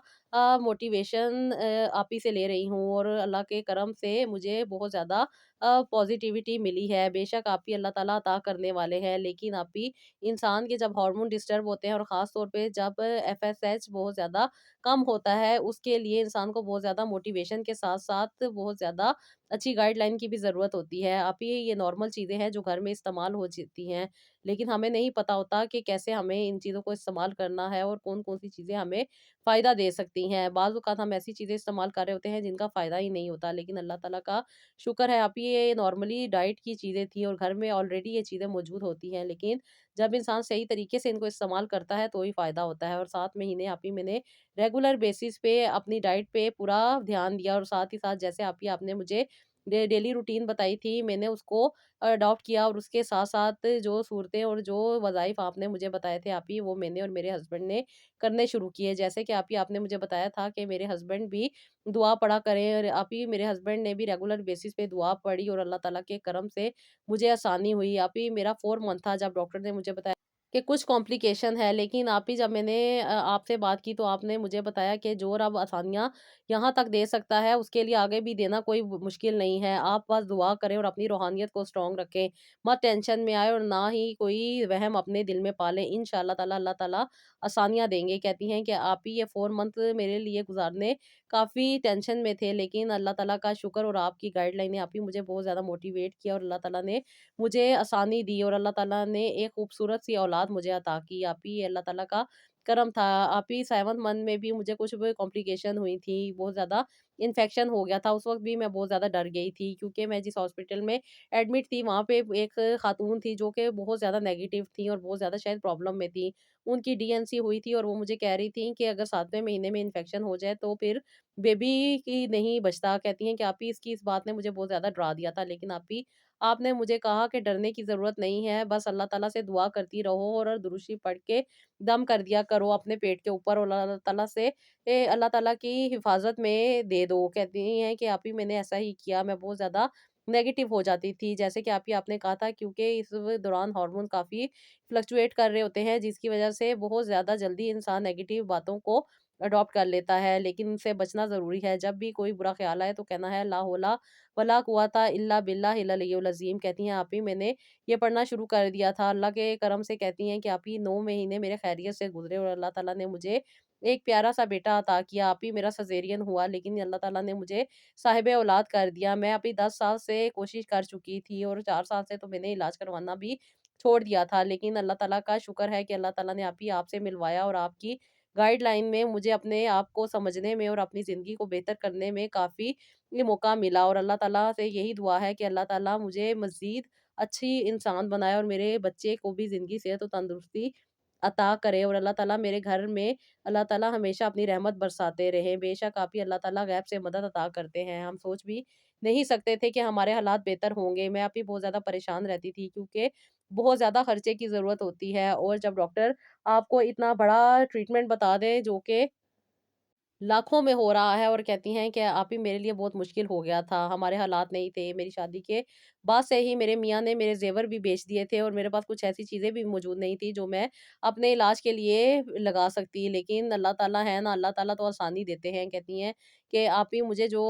मोटिवेशन आप ही से ले रही हूँ और अल्लाह के करम से मुझे बहुत ज़्यादा पॉज़िटिविटी मिली है। बेशक आप ही अल्लाह ताला अता करने वाले हैं, लेकिन आप ही इंसान के जब हार्मोन डिस्टर्ब होते हैं और ख़ास तौर पे जब एफएसएच बहुत ज़्यादा कम होता है, उसके लिए इंसान को बहुत ज़्यादा मोटिवेशन के साथ-साथ बहुत ज़्यादा अच्छी गाइडलाइन की भी ज़रूरत होती है। आप ये नॉर्मल चीज़ें हैं जो घर में इस्तेमाल हो जाती हैं, लेकिन हमें नहीं पता होता कि कैसे हमें इन चीज़ों को इस्तेमाल करना है और कौन-कौन सी चीज़ें हमें फ़ायदा दे सकती हैं। बाज़ औक़ात हम ऐसी चीज़ें इस्तेमाल कर रहे होते हैं जिनका फ़ायदा ही नहीं होता, लेकिन अल्लाह ताला का शुक्र है आप ये नॉर्मली डाइट की चीज़ें थी और घर में ऑलरेडी ये चीज़ें मौजूद होती हैं, लेकिन जब इंसान सही तरीके से इनको इस्तेमाल करता है तो ही फ़ायदा होता है। और 7 महीने आप ही मैंने रेगुलर बेसिस पे अपनी डाइट पे पूरा ध्यान दिया और साथ ही साथ जैसे आप ही आपने मुझे डेली रूटीन बताई थी, मैंने उसको अडॉप्ट किया और उसके साथ-साथ जो सूरतें और जो वज़ाइफ आपने मुझे बताए थे आप ही, वो मैंने और मेरे हस्बैंड ने करने शुरू किए। जैसे कि आप ही आपने मुझे बताया था कि मेरे हस्बैंड भी दुआ पढ़ा करें और आप ही मेरे हस्बैंड ने भी रेगुलर बेसिस पे दुआ पढ़ी और अल्लाह ताला के करम से मुझे आसानी हुई। आप ही मेरा 4 मंथ था जब डॉक्टर ने मुझे बताया कि कुछ कॉम्प्लिकेशन है, लेकिन आप ही जब मैंने आपसे बात की तो आपने मुझे बताया कि जो रब आसानियाँ यहाँ तक दे सकता है उसके लिए आगे भी देना कोई मुश्किल नहीं है। आप बस दुआ करें और अपनी रूहानियत को स्ट्रॉन्ग रखें, मत टेंशन में आए और ना ही कोई वहम अपने दिल में पालें। इंशाअल्लाह ताला अल्लाह ताला आसानियाँ देंगे। कहती हैं कि आप ही ये 4 मंथ मेरे लिए गुजारने काफ़ी टेंशन में थे, लेकिन अल्लाह ताला का शुक्र और आपकी गाइडलाइनें आप ही मुझे बहुत ज़्यादा मोटिवेट किया और अल्लाह ताला ने मुझे आसानी दी और अल्लाह ताला ने एक खूबसूरत सी औलाद मुझे अता की। आप ही ये अल्लाह ताला का करम था। आप ही 7th मंथ में भी मुझे कुछ भी कॉम्प्लिकेशन हुई थी, बहुत ज़्यादा इन्फेक्शन हो गया था। उस वक़्त भी मैं बहुत ज़्यादा डर गई थी क्योंकि मैं जिस हॉस्पिटल में एडमिट थी वहाँ पे एक खातून थी जो कि बहुत ज़्यादा नेगेटिव थी और बहुत ज़्यादा शायद प्रॉब्लम में थी। उनकी डीएनसी हुई थी और वो मुझे कह रही थी कि अगर 7वें महीने में इन्फेक्शन हो जाए तो फिर बेबी की नहीं बचता। कहती हैं कि आप ही इसकी इस बात ने मुझे बहुत ज़्यादा डरा दिया था, लेकिन आप ही आपने मुझे कहा कि डरने की ज़रूरत नहीं है, बस अल्लाह ताला से दुआ करती रहो और दुरूद शरीफ पढ़ के दम कर दिया करो अपने पेट के ऊपर और अल्लाह ताला से अल्लाह ताला की हिफ़ाज़त में दे दो। कहती हैं कि आप ही मैंने ऐसा ही किया, मैं बहुत ज़्यादा नेगेटिव हो जाती थी। जैसे कि आप ही आपने कहा था, क्योंकि इस दौरान हार्मोन काफ़ी फ्लक्चुएट कर रहे होते हैं, जिसकी वज़ह से बहुत ज़्यादा जल्दी इंसान नेगेटिव बातों को अडॉप्ट कर लेता है, लेकिन इनसे बचना ज़रूरी है। जब भी कोई बुरा ख़्याल आए तो कहना है ला हौला वला कुव्वता इल्ला बिल्लाहिल अलिय्युल अज़ीम। कहती हैं आप ही मैंने ये पढ़ना शुरू कर दिया था। अल्लाह के करम से कहती हैं कि आप ही 9 महीने मेरे खैरियत से गुज़रे और अल्लाह ताला ने मुझे एक प्यारा-सा बेटा अता किया। आप ही मेरा सिज़ेरियन हुआ, लेकिन अल्लाह ताला ने मुझे साहिब औलाद कर दिया। मैं अभी 10 साल से कोशिश कर चुकी थी और 4 साल से तो मैंने इलाज करवाना भी छोड़ दिया था। लेकिन अल्लाह ताला का शुक्र है कि अल्लाह ताला ने आप ही आपसे मिलवाया और आपकी गाइडलाइन में मुझे अपने आप को समझने में और अपनी ज़िंदगी को बेहतर करने में काफ़ी ये मौका मिला और अल्लाह ताला से यही दुआ है कि अल्लाह ताला मुझे मज़ीद अच्छी इंसान बनाए और मेरे बच्चे को भी ज़िंदगी, सेहत और तंदुरुस्ती अता करे और अल्लाह ताला मेरे घर में अल्लाह ताला हमेशा अपनी रहमत बरसाते रहें। बेशक आप ही अल्लाह ताला गैब से मदद अता करते हैं। हम सोच भी नहीं सकते थे कि हमारे हालात बेहतर होंगे। मैं आप ही बहुत ज़्यादा परेशान रहती थी, क्योंकि बहुत ज़्यादा खर्चे की ज़रूरत होती है और जब डॉक्टर आपको इतना बड़ा ट्रीटमेंट बता दें जो कि लाखों में हो रहा है और कहती हैं कि आप ही मेरे लिए बहुत मुश्किल हो गया था, हमारे हालात नहीं थे। मेरी शादी के बाद से ही मेरे मियाँ ने मेरे ज़ेवर भी बेच दिए थे और मेरे पास कुछ ऐसी चीज़ें भी मौजूद नहीं थी जो मैं अपने इलाज के लिए लगा सकती। लेकिन अल्लाह ताला है ना, अल्लाह ताला तो आसानी देते हैं। कहती हैं कि आप ही मुझे जो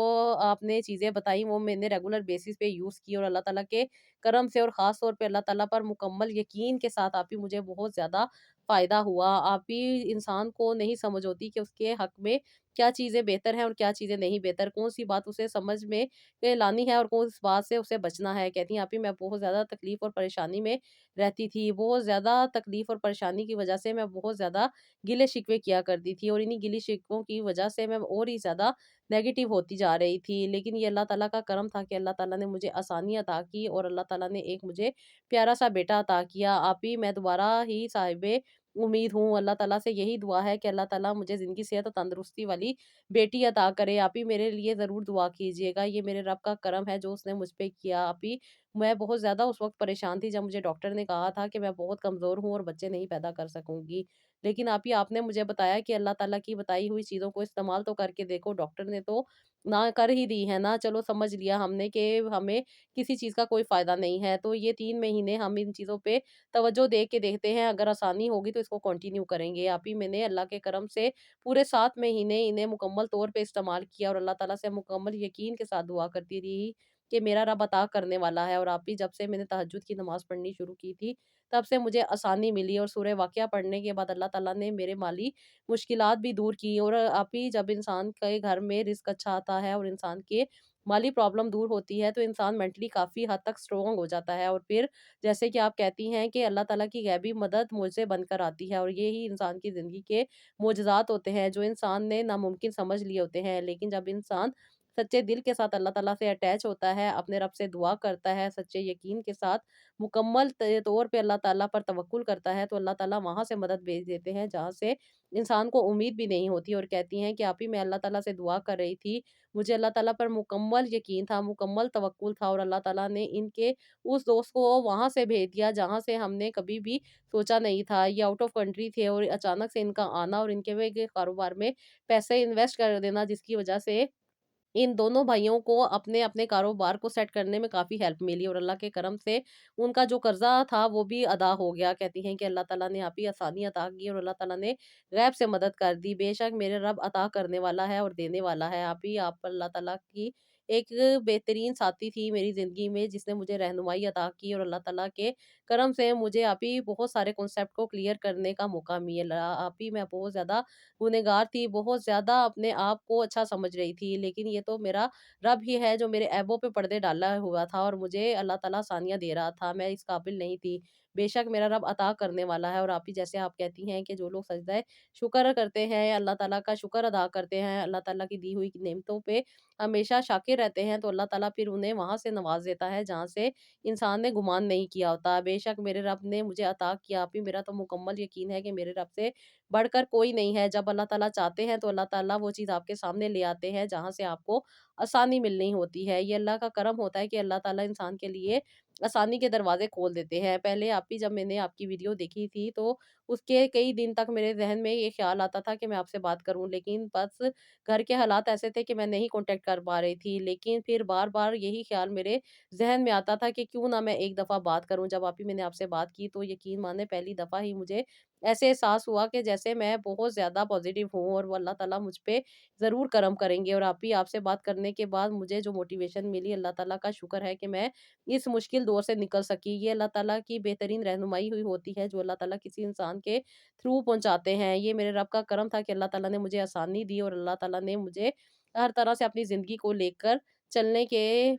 आपने चीज़ें बताई वो मैंने रेगुलर बेसिस पे यूज़ की और अल्लाह ताला के करम से और ख़ास तौर पे अल्लाह ताला पर मुकम्मल यकीन के साथ आप ही मुझे बहुत ज़्यादा फ़ायदा हुआ। आप ही इंसान को नहीं समझ होती कि उसके हक़ में क्या चीज़ें बेहतर हैं और क्या चीज़ें नहीं बेहतर, कौन-सी बात उसे समझ में लानी है और कौन-सी बात से उसे बचना है। कहती हैं, "आप ही मैं बहुत ज़्यादा तकलीफ़ और परेशानी में रहती थी। बहुत ज़्यादा तकलीफ़ और परेशानी की वजह से मैं बहुत ज़्यादा गिले-शिकवे किया करती थी और इन्हीं गिले-शिकवों की वजह से मैं और ही ज़्यादा नेगेटिव होती जा रही थी। लेकिन ये अल्लाह ताला का करम था कि अल्लाह ताला ने मुझे आसानी अता की और अल्लाह ताला ने एक मुझे प्यारा-सा बेटा अता किया। आप ही मैं दोबारा ही साहिबे उम्मीद हूँ। अल्लाह ताला से यही दुआ है कि अल्लाह ताला मुझे ज़िंदगी, सेहत और तंदुरुस्ती वाली बेटी अता करे। आप ही मेरे लिए ज़रूर दुआ कीजिएगा। ये मेरे रब का करम है जो उसने मुझ पे किया। आप ही मैं बहुत ज़्यादा उस वक़्त परेशान थी जब मुझे डॉक्टर ने कहा था कि मैं बहुत कमज़ोर हूँ और बच्चे नहीं पैदा कर सकूँगी। लेकिन आप ही आपने मुझे बताया कि अल्लाह ताला की बताई हुई चीज़ों को इस्तेमाल तो करके देखो। डॉक्टर ने तो ना कर ही दी है ना, चलो समझ लिया हमने कि हमें किसी चीज़ का कोई फ़ायदा नहीं है। तो ये 3 महीने हम इन चीज़ों पे तवज्जो दे के देखते हैं, अगर आसानी होगी तो इसको कंटिन्यू करेंगे। आप ही मैंने अल्लाह के करम से पूरे 7 महीने इन्हें मुकम्मल तौर पे इस्तेमाल किया और अल्लाह ताला से मुकम्मल यकीन के साथ दुआ करती रही कि मेरा रब अता करने वाला है और आप ही जब से मैंने तहज्जुद की नमाज़ पढ़नी शुरू की थी, तब से मुझे आसानी मिली और सूरह वाक़िया पढ़ने के बाद अल्लाह ताला ने मेरे माली मुश्किलात भी दूर की और आप ही जब इंसान के घर में रिज़्क अच्छा आता है और इंसान के माली प्रॉब्लम दूर होती है, तो इंसान मेंटली काफ़ी हद तक स्ट्रॉन्ग हो जाता है और फिर जैसे कि आप कहती हैं कि अल्लाह ताला की गैबी मदद मुझसे बनकर आती है और ये ही इंसान की ज़िंदगी के मोजज़ात होते हैं, जो इंसान ने नामुमकिन समझ लिए होते हैं। लेकिन जब इंसान सच्चे दिल के साथ अल्लाह ताला से अटैच होता है, अपने रब से दुआ करता है, सच्चे यकीन के साथ मुकम्मल तौर पे अल्लाह ताला पर तवक्कुल करता है, तो अल्लाह ताला वहाँ से मदद भेज देते हैं, जहाँ से इंसान को उम्मीद भी नहीं होती और कहती हैं कि आप ही मैं अल्लाह ताला से दुआ कर रही थी, मुझे अल्लाह ताला पर मुकम्मल यकीन था, मुकम्मल तवक्कुल था और अल्लाह ताला ने इनके उस दोस्त को वहाँ से भेज दिया जहाँ से हमने कभी भी सोचा नहीं था। ये आउट ऑफ कंट्री थे और अचानक से इनका आना और इनके वे के कारोबार में पैसे इन्वेस्ट कर देना, जिसकी वजह से इन दोनों भाइयों को अपने-अपने कारोबार को सेट करने में काफ़ी हेल्प मिली और अल्लाह के करम से उनका जो कर्ज़ा था वो भी अदा हो गया। कहती हैं कि अल्लाह ताला ने आप ही आसानी अता की और अल्लाह ताला ने गैब से मदद कर दी। बेशक मेरे रब अता करने वाला है और देने वाला है। आप ही आप पर अल्लाह ताला की एक बेहतरीन साथी थी मेरी ज़िंदगी में जिसने मुझे रहनुमाई अता की और अल्लाह ताला के करम से मुझे आप ही बहुत सारे कॉन्सेप्ट को क्लियर करने का मौका मिला। आप ही मैं बहुत ज़्यादा गुनहगार थी, बहुत ज़्यादा अपने आप को अच्छा समझ रही थी। लेकिन ये तो मेरा रब ही है जो मेरे ऐबों पे पर्दे डाला हुआ था और मुझे अल्लाह ताला आसानियाँ दे रहा था, मैं इस काबिल नहीं थी। بے شک میرا رب عطا کرنے والا ہے۔ اور آپ ہی جیسے آپ کہتی ہیں کہ جو لوگ سجدہ شکر کرتے ہیں، اللہ تعالیٰ کا شکر ادا کرتے ہیں، اللہ تعالیٰ کی دی ہوئی نعمتوں پہ ہمیشہ شاکر رہتے ہیں، تو اللہ تعالیٰ پھر انہیں وہاں سے نواز دیتا ہے جہاں سے انسان نے گمان نہیں کیا ہوتا۔ بے شک میرے رب نے مجھے عطا کیا، آپ ہی میرا تو مکمل یقین ہے کہ میرے رب سے بڑھ کر کوئی نہیں ہے۔ جب اللہ تعالیٰ چاہتے ہیں تو اللہ تعالیٰ وہ چیز آپ کے سامنے لے آتے ہیں جہاں سے آپ کو آسانی ملنی ہوتی ہے۔ یہ اللہ کا کرم ہوتا ہے کہ اللہ تعالیٰ انسان کے لیے آسانی کے دروازے کھول دیتے ہیں۔ پہلے آپ ہی جب میں نے آپ کی ویڈیو دیکھی تھی تو اس کے کئی دن تک میرے ذہن میں یہ خیال آتا تھا کہ میں آپ سے بات کروں، لیکن بس گھر کے حالات ایسے تھے کہ میں نہیں کانٹیکٹ کر پا رہی تھی۔ لیکن پھر بار بار یہی خیال میرے ذہن میں آتا تھا کہ کیوں نہ میں ایک دفعہ بات کروں۔ جب آپ ہی میں نے آپ سے بات کی تو یقین مانے پہلی دفعہ ہی مجھے ایسے احساس ہوا کہ جیسے میں بہت زیادہ پازیٹیو ہوں اور وہ اللہ تعالیٰ مجھ پہ ضرور کرم کریں گے۔ اور آپ سے بات کرنے کے بعد مجھے جو موٹیویشن ملی، اللہ تعالیٰ کا شکر ہے کہ میں اس مشکل دور سے نکل سکی۔ یہ اللہ تعالیٰ کی بہترین رہنمائی ہوئی ہوتی ہے جو اللہ تعالیٰ کسی انسان کے تھرو پہنچاتے ہیں۔ یہ میرے رب کا کرم تھا کہ اللہ تعالیٰ نے مجھے آسانی دی اور اللہ تعالیٰ نے مجھے ہر طرح سے اپنی زندگی کو لے کر چلنے کے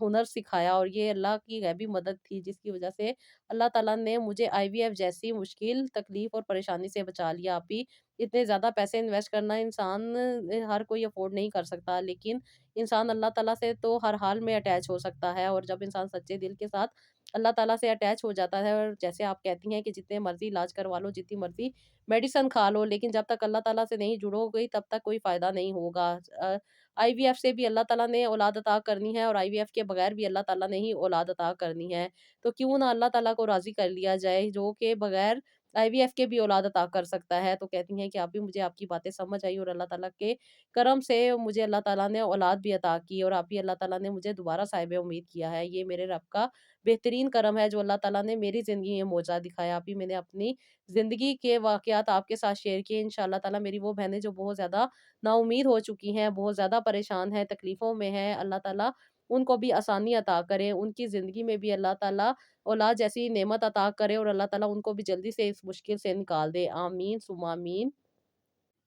ہنر سکھایا، اور یہ اللہ کی غیبی مدد تھی جس کی وجہ سے اللہ تعالیٰ نے مجھے IVF جیسی مشکل تکلیف اور پریشانی سے بچا لیا۔ آپ ہی اتنے زیادہ پیسے انویسٹ کرنا انسان ہر کوئی افورڈ نہیں کر سکتا، لیکن انسان اللہ تعالیٰ سے تو ہر حال میں اٹیچ ہو سکتا ہے، اور جب انسان سچے دل کے ساتھ اللہ تعالیٰ سے اٹیچ ہو جاتا ہے، اور جیسے آپ کہتی ہیں کہ جتنے مرضی علاج کروا لو، جتنی مرضی میڈیسن کھا لو، لیکن جب تک اللہ تعالیٰ سے نہیں جڑو گئی تب تک کوئی فائدہ نہیں ہوگا۔ IVF سے بھی اللہ تعالیٰ نے اولاد عطا کرنی ہے، اور IVF کے بغیر بھی اللہ تعالیٰ نے ہی اولاد عطا کرنی ہے، تو کیوں نہ اللہ تعالیٰ کو راضی کر لیا جائے جو کہ بغیر IVF کے بھی اولاد عطا کر سکتا ہے۔ تو کہتی ہیں کہ آپ بھی مجھے آپ کی باتیں سمجھ آئی، اور اللہ تعالیٰ کے کرم سے مجھے اللہ تعالیٰ نے اولاد بھی عطا کی، اور آپ بھی اللہ تعالیٰ نے مجھے دوبارہ صاحب امید کیا ہے۔ یہ میرے رب کا بہترین کرم ہے جو اللہ تعالیٰ نے میری زندگی میں معجزہ دکھایا۔ آپ ہی میں نے اپنی زندگی کے واقعات آپ کے ساتھ شیئر کیے۔ انشاءاللہ تعالیٰ میری وہ بہنیں جو بہت زیادہ نا امید ہو چکی ہیں، بہت زیادہ پریشان ہیں، تکلیفوں میں ہیں، اللہ تعالیٰ ان کو بھی آسانی عطا کرے، ان کی زندگی میں بھی اللہ تعالیٰ اولاد جیسی نعمت عطا کرے، اور اللہ تعالیٰ ان کو بھی جلدی سے اس مشکل سے نکال دے۔ آمین ثم آمین۔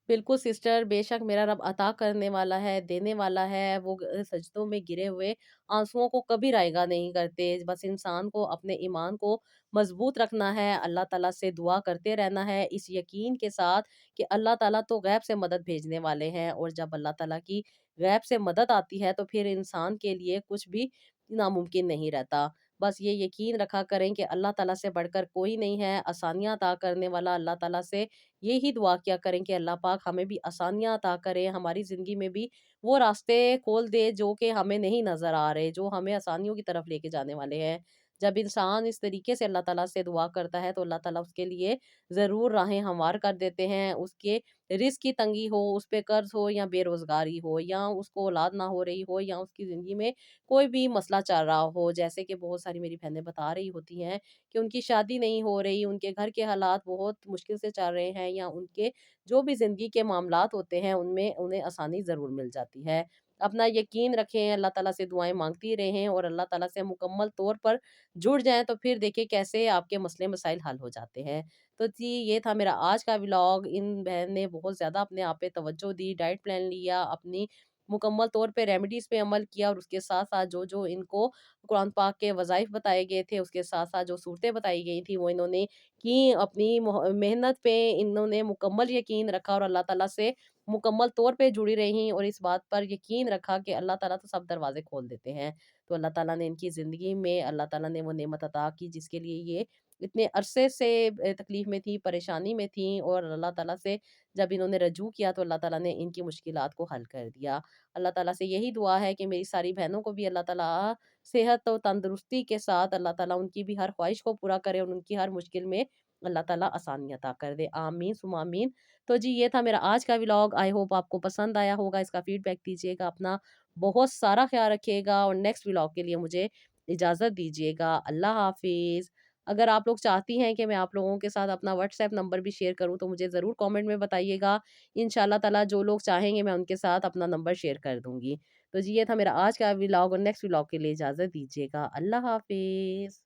بالکل سسٹر، بے شک میرا رب عطا کرنے والا ہے، دینے والا ہے۔ وہ سجدوں میں گرے ہوئے آنسوؤں کو کبھی رائیگا نہیں کرتے۔ بس انسان کو اپنے ایمان کو مضبوط رکھنا ہے، اللہ تعالیٰ سے دعا کرتے رہنا ہے اس یقین کے ساتھ کہ اللہ تعالیٰ تو غیب سے مدد بھیجنے والے ہیں، اور جب اللہ تعالیٰ کی غیب سے مدد آتی ہے تو پھر انسان کے لیے کچھ بھی ناممکن نہیں رہتا۔ بس یہ یقین رکھا کریں کہ اللہ تعالیٰ سے بڑھ کر کوئی نہیں ہے، آسانیاں عطا کرنے والا اللہ تعالیٰ سے یہی دعا کیا کریں کہ اللہ پاک ہمیں بھی آسانیاں عطا کرے، ہماری زندگی میں بھی وہ راستے کھول دے جو کہ ہمیں نہیں نظر آ رہے، جو ہمیں آسانیوں کی طرف لے کے جانے والے ہیں۔ جب انسان اس طریقے سے اللہ تعالیٰ سے دعا کرتا ہے تو اللہ تعالیٰ اس کے لیے ضرور راہیں ہموار کر دیتے ہیں۔ اس کے رزق کی تنگی ہو، اس پہ قرض ہو، یا بے روزگاری ہو، یا اس کو اولاد نہ ہو رہی ہو، یا اس کی زندگی میں کوئی بھی مسئلہ چل رہا ہو، جیسے کہ بہت ساری میری بہنیں بتا رہی ہوتی ہیں کہ ان کی شادی نہیں ہو رہی، ان کے گھر کے حالات بہت مشکل سے چل رہے ہیں، یا ان کے جو بھی زندگی کے معاملات ہوتے ہیں ان میں انہیں آسانی ضرور مل جاتی ہے۔ اپنا یقین رکھیں، اللہ تعالیٰ سے دعائیں مانگتی رہیں، اور اللہ تعالیٰ سے مکمل طور پر جڑ جائیں تو پھر دیکھیں کیسے آپ کے مسئلے مسائل حل ہو جاتے ہیں۔ تو جی یہ تھا میرا آج کا ولاگ۔ ان بہن نے بہت زیادہ اپنے آپ پہ توجہ دی، ڈائٹ پلان لیا، اپنی مکمل طور پہ ریمیڈیز پہ عمل کیا، اور اس کے ساتھ ساتھ جو جو ان کو قرآن پاک کے وظائف بتائے گئے تھے، اس کے ساتھ ساتھ جو صورتیں بتائی گئی تھیں وہ انہوں نے کی، اپنی محنت پہ انہوں نے مکمل یقین رکھا، اور اللہ تعالیٰ سے مکمل طور پہ جڑی رہیں، اور اس بات پر یقین رکھا کہ اللہ تعالیٰ تو سب دروازے کھول دیتے ہیں۔ تو اللہ تعالیٰ نے ان کی زندگی میں اللہ تعالیٰ نے وہ نعمت عطا کی جس کے لیے یہ اتنے عرصے سے تکلیف میں تھی، پریشانی میں تھیں، اور اللہ تعالیٰ سے جب انہوں نے رجوع کیا تو اللہ تعالیٰ نے ان کی مشکلات کو حل کر دیا۔ اللہ تعالیٰ سے یہی دعا ہے کہ میری ساری بہنوں کو بھی اللہ تعالیٰ صحت و تندرستی کے ساتھ اللہ تعالیٰ ان کی بھی ہر خواہش کو پورا کرے، اور ان کی ہر مشکل میں اللہ تعالیٰ آسانی عطا کر دے۔ آمین ثم آمین۔ تو جی یہ تھا میرا آج کا ولاگ، آئی ہوپ آپ کو پسند آیا ہوگا، اس کا فیڈ بیک دیجیے گا، اپنا بہت سارا خیال رکھیے گا، اور نیکسٹ ولاگ کے لیے مجھے اجازت دیجیے گا۔ اللہ حافظ۔ اگر آپ لوگ چاہتی ہیں کہ میں آپ لوگوں کے ساتھ اپنا واٹس ایپ نمبر بھی شیئر کروں تو مجھے ضرور کامنٹ میں بتائیے گا، انشاءاللہ تعالیٰ جو لوگ چاہیں گے میں ان کے ساتھ اپنا نمبر شیئر کر دوں گی۔ تو جی یہ تھا میرا آج کا ولاگ، اور نیکسٹ ولاگ کے لیے اجازت دیجیے گا۔ اللہ حافظ۔